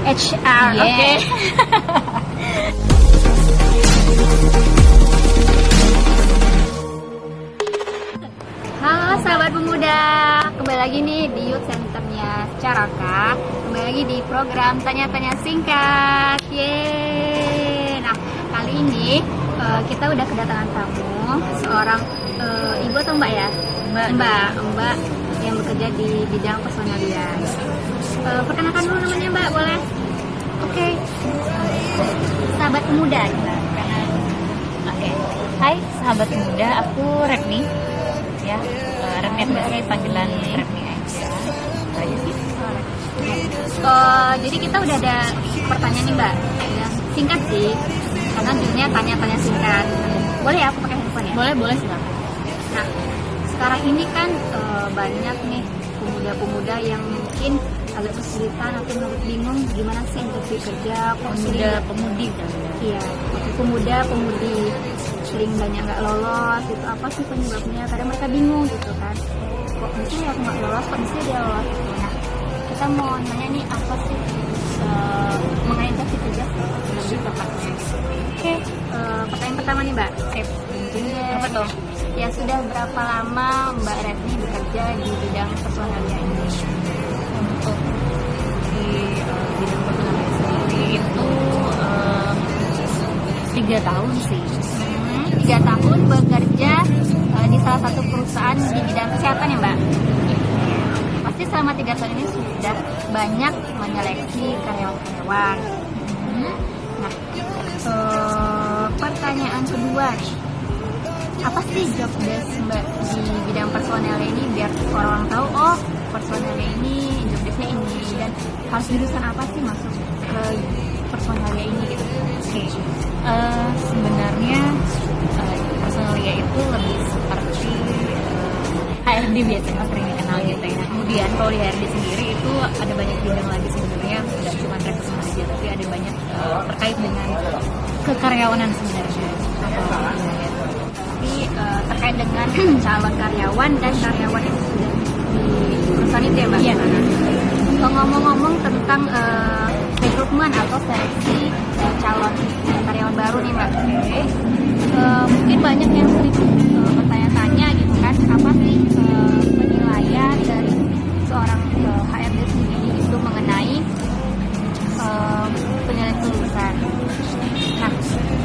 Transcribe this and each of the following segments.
HR. Yeah. Oke. Halo sahabat pemuda, kembali lagi nih di Youth Centernya Caraka. Kembali lagi di program tanya-tanya singkat. Yeay. Nah, kali ini kita udah kedatangan tamu, seorang ibu atau mbak ya? Mbak yang bekerja di bidang personalia. Perkenalkan dulu namanya mbak, boleh? Oke. Sahabat pemuda kita kenal. Oke. Hai sahabat muda, aku Retni. Ya, Retni biasanya panggilan Retni aja. Itu aja sih. Jadi kita udah ada pertanyaan nih mbak, yang singkat sih, karena judulnya tanya-tanya singkat. Boleh ya aku pakai handphone ya? Boleh silakan. Nah, sekarang ini kan banyak nih pemuda-pemuda yang mungkin agak kesulitan atau bingung gimana sih untuk bekerja. Pemudi. Iya, pemuda-pemudi sering banyak nggak lolos. Itu apa sih penyebabnya? Kadang mereka bingung gitu kan. Kok misalnya aku nggak lolos, kok misalnya dia lolos. Nah, kita mau nanya nih apa sih mengenai interview kerja lebih tepatnya. Oke, pertanyaan pertama nih mbak. Apa tuh? Ya sudah berapa lama Mbak Retni bekerja di bidang personalia ini? Untuk di bidang personalia sendiri itu 3 tahun sih. 3 tahun bekerja di salah satu perusahaan di bidang kesehatan ya Mbak? Pasti selama 3 tahun ini sudah banyak menyeleksi karyawan-karyawan. Nah, pertanyaan kedua nih, apa sih job desk Mbak di bidang personalia ini biar orang tahu oh personalia ini job desknya ini dan harus jurusan apa sih masuk ke personalia ini gitu? Oke. Sebenarnya personalia itu lebih seperti HRD biasanya sering dikenal gitu ya. Kemudian kalau di HRD sendiri itu ada banyak bidang lagi sebenarnya, tidak cuma rekrutmen aja, tapi ada banyak terkait dengan kekaryawanan sebenarnya. Tapi terkait dengan calon karyawan dan karyawan yang sudah di perusahaan itu ya Mbak? Iya. Ngomong-ngomong tentang rekrutmen atau seleksi calon karyawan baru nih Mbak, mungkin banyak yang sering bertanya-tanya gitu kan, apa sih penilaian dari seorang HRD sendiri itu mengenai penilaian kelulusan. Nah,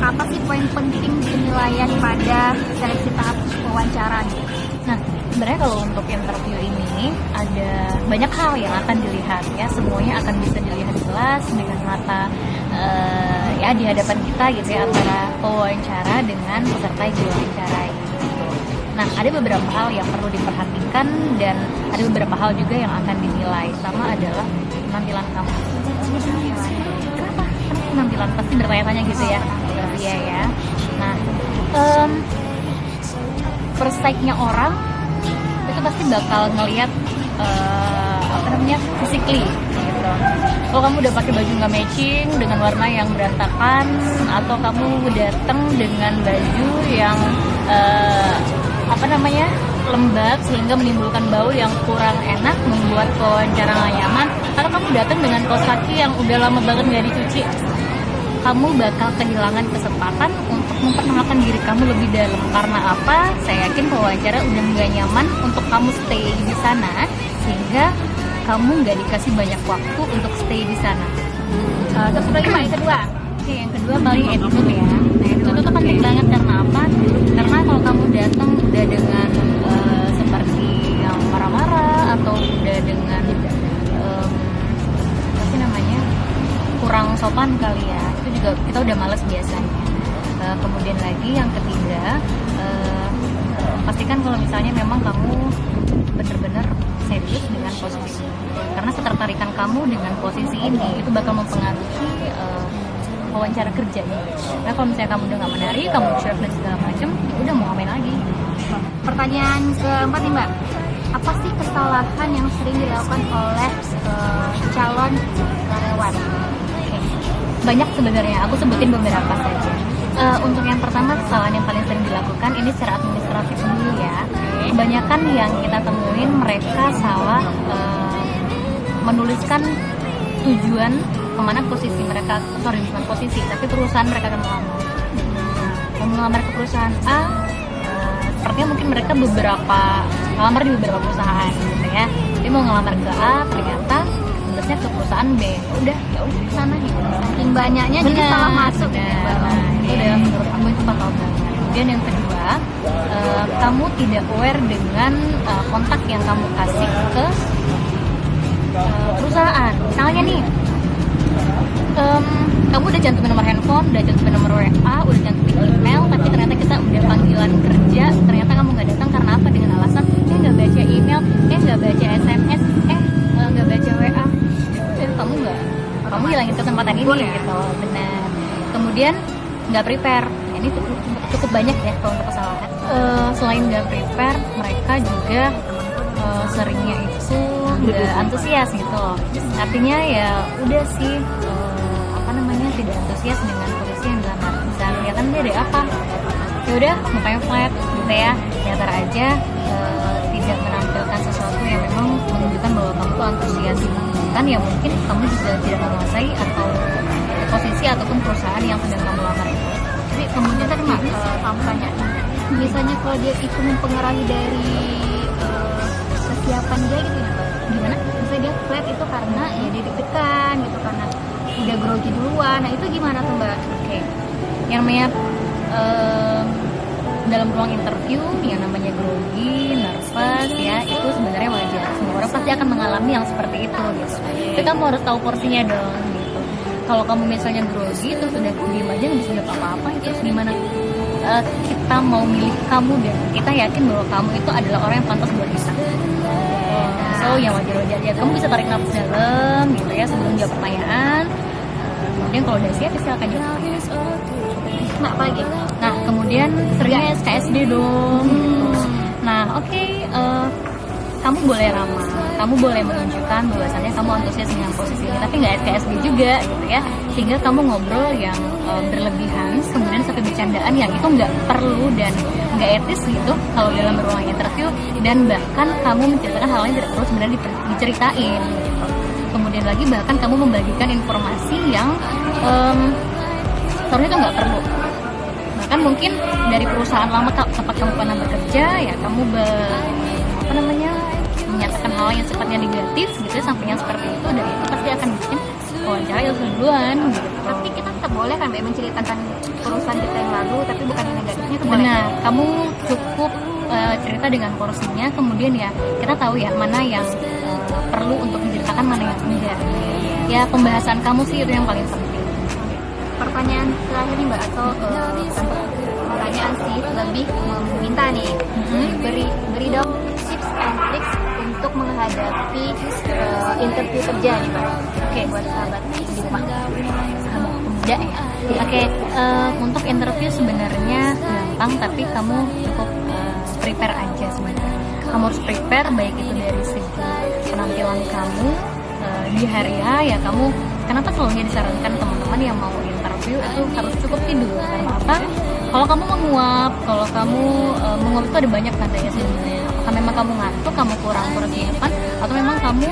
apa sih poin penting penilaian pada seleksi tahap wawancara nih? Nah, sebenarnya kalau untuk interview ini ada banyak hal yang akan dilihat ya, semuanya akan bisa dilihat jelas dengan mata ya di hadapan kita gitu ya, antara pewawancara dengan peserta yang diwawancarai. Nah, ada beberapa hal yang perlu diperhatikan dan ada beberapa hal juga yang akan dinilai. Sama adalah penampilan kamu. Kenapa penampilan? Pasti bertanya-tanya gitu ya. Iya ya. Nah, first sight-nya orang itu pasti bakal ngelihat physically gitu. Kalau kamu udah pakai baju nggak matching dengan warna yang berantakan, atau kamu datang dengan baju yang lembab sehingga menimbulkan bau yang kurang enak, membuat wawancara nggak nyaman, atau kamu datang dengan kaos kaki yang udah lama banget nggak dicuci, kamu bakal kehilangan kesempatan untuk memperkenalkan diri kamu lebih dalam. Karena apa? Saya yakin pewawancara udah nggak nyaman untuk kamu stay di sana, sehingga kamu nggak dikasih banyak waktu untuk stay di sana. Terus lagi Mbak, yang kedua? Oke, yang kedua paling attitude ya. Nah, attitude itu penting banget karena apa? Karena kalau kamu datang udah dengan seperti yang marah-marah atau udah dengan kurang sopan kali ya, itu juga kita udah males biasanya. Kemudian lagi yang ketiga, pastikan kalau misalnya memang kamu benar-benar serius dengan posisi ini, karena ketertarikan kamu dengan posisi ini itu bakal mempengaruhi wawancara kerjanya. Nah, kalau misalnya kamu udah nggak menarik, kamu curhat dan segala macam, ya udah mau ngapain lagi? Pertanyaan keempat nih Mbak, apa sih kesalahan yang sering dilakukan oleh calon karyawan? Banyak sebenarnya, aku sebutin beberapa saja. Untuk yang pertama, kesalahan yang paling sering dilakukan ini secara administratif dulu ya. Kebanyakan yang kita temuin mereka salah menuliskan tujuan kemana posisi mereka, bukan posisi, tapi perusahaan mereka akan melamar. Mau melamar ke perusahaan A, sepertinya mungkin mereka ngelamar di beberapa perusahaan gitu ya. Dia mau ngelamar ke A, ternyata tugasnya ke perusahaan B. Ya udah ke sana gitu. Saking banyaknya jadi salah masuk ya. Itu udah menurut aku itu fatal banget. Kemudian yang kedua, kamu tidak aware dengan kontak yang kamu kasih ke perusahaan. Misalnya nih, kamu udah cantumin nomor handphone, udah cantumin nomor WA, udah cantumin email, tapi ternyata kita udah panggilan kerja, ternyata kamu nggak datang karena apa? Dengan alasan nggak baca email, nggak baca SMS, nggak baca WA. Kamu hilangin kesempatan ini gitu, benar. Kemudian nggak prepare, ini cukup banyak ya kalau untuk kesalahan. Selain nggak prepare, mereka juga seringnya itu nggak antusias gitu. Artinya ya udah sih, tidak antusias dengan posisi yang dilamar. Bisa kelihatan dia ada apa, ya udah mukanya flat gitu ya, datar aja, tidak menampilkan sesuatu yang memang menunjukkan bahwa kamu tuh antusias. Kan ya mungkin kamu juga tidak menguasai atau posisi ataupun perusahaan yang sedang kamu lamar itu. Jadi kemudian tadi kamu tanya, misalnya kalau dia itu mempengaruhi dari kesiapan dia gitu ya Mbak? Gimana? Misalnya dia flat itu karena ya dia deg-degan gitu, karena udah grogi duluan. Nah itu gimana tuh Mbak? Oke. Yang namanya dalam ruang interview yang namanya grogi, nervous ya, itu sebenarnya wajar. Semua orang pasti akan mengalami yang seperti itu gitu. Tapi kamu harus tahu porsinya dong gitu. Kalau kamu misalnya grogi terus udah diem aja nggak bisa jawab apa-apa, itu terus gimana? Kita mau milih kamu dan kita yakin bahwa kamu itu adalah orang yang pantas buat kita. So yang wajar-wajar ya, kamu bisa tarik nafas dalam gitu ya sebelum jawab pertanyaan. Kemudian kalau udah siap silakan jawab. Nah kemudian seringnya SKSD dong. Nah oke, kamu boleh ramah, kamu boleh menunjukkan bahwasannya kamu antusias dengan posisi ini, tapi nggak SKSD juga gitu ya, sehingga kamu ngobrol yang berlebihan, kemudian sampai bercandaan yang itu nggak perlu dan nggak etis gitu kalau dalam ruang interview, dan bahkan kamu menceritakan hal yang tidak perlu sebenarnya diceritain gitu. Kemudian lagi bahkan kamu membagikan informasi yang seharusnya itu nggak perlu. Bahkan mungkin dari perusahaan lama tempat kamu pernah bekerja ya, kamu menyatakan hal yang sifatnya negatif gitu ya, sampai yang seperti itu, dan itu pasti akan bikin wawancara itu duluan gitu. Tapi kita tetap boleh kan Mbak menceritakan perusahaan kita yang lalu, tapi bukan yang negatifnya itu boleh. Benar, kamu cukup cerita dengan porsinya, kemudian ya kita tahu ya mana yang perlu untuk diceritakan, mana yang enggak. Ya pembahasan kamu sih itu yang paling penting. Pertanyaan terakhir nih Mbak, atau pertanyaan sih lebih meminta nih, beri dong tips and tricks untuk menghadapi interview kerja nih Mbak. Oke, buat sahabat di rumah, sahabat pemuda ya. Oke, untuk interview sebenarnya gampang, tapi kamu cukup prepare aja sebenarnya. Kamu harus prepare baik itu dari segi penampilan kamu di hari ya kamu. Kenapa selalu disarankan teman-teman yang mau interview itu harus cukup tidur? Karena apa? Kalau kamu menguap, menguap itu ada banyak tandanya sebenarnya. Apakah memang kamu ngantuk, kamu kurang persiapan, atau memang kamu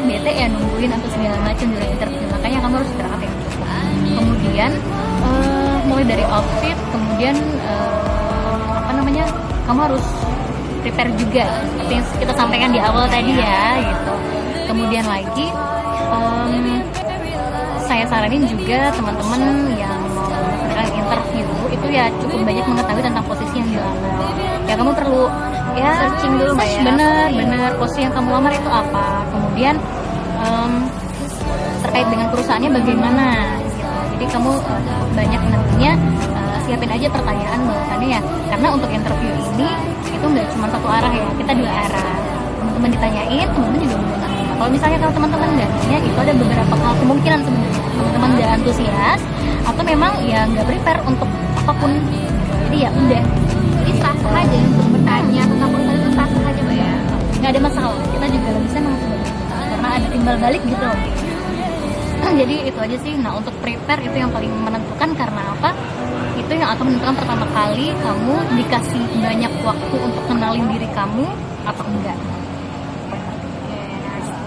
bete ya nungguin atau segala macam dalam interview. Makanya kamu harus istirahat yang cukup. Kemudian mulai dari outfit, kemudian kamu harus prepare juga seperti yang kita sampaikan di awal tadi ya gitu. Kemudian lagi saya saranin juga teman-teman yang mau melakukan interview itu ya cukup banyak mengetahui tentang posisi yang dilamar. Ya kamu perlu ya searching dulu Mbak ya. Bener posisi yang kamu lamar itu apa. Kemudian terkait dengan perusahaannya bagaimana gitu. Jadi kamu banyak nantinya siapin aja pertanyaan bahwasannya ya, karena untuk interview ini itu nggak cuma satu arah ya, kita dua arah. Teman-teman ditanyain, teman-teman juga bisa. Kalau misalnya kalau teman-teman nggak tanya, itu ada beberapa kemungkinan sebenarnya. Teman-teman nggak antusias atau memang ya nggak prepare untuk apapun. Jadi ya udah. Jadi sah aja untuk bertanya tentang perusahaan itu, sah aja Mbak ya. Nggak ada masalah. Kita juga lebih senang sebenarnya karena ada timbal balik gitu. Jadi itu aja sih. Nah untuk prepare itu yang paling menentukan, karena apa? Itu yang akan menentukan pertama kali kamu dikasih banyak waktu untuk kenalin diri kamu atau enggak.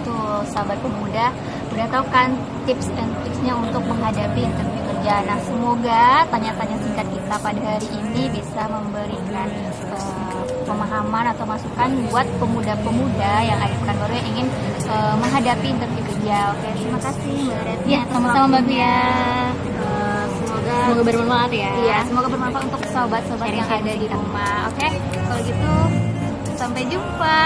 Itu sahabat pemuda, udah tahu kan tips and triksnya untuk menghadapi interview kerja. Nah, semoga tanya-tanya singkat kita pada hari ini bisa memberikan pemahaman atau masukan buat pemuda-pemuda yang ada di Pekanbaru yang ingin menghadapi interview kerja. Oke, terima kasih Mbak Retno. Ya, sama-sama Mbak Pia. Semoga bermanfaat ya. Iya, semoga bermanfaat untuk sobat-sobat yang ada di rumah. Oke, kalau gitu sampai jumpa.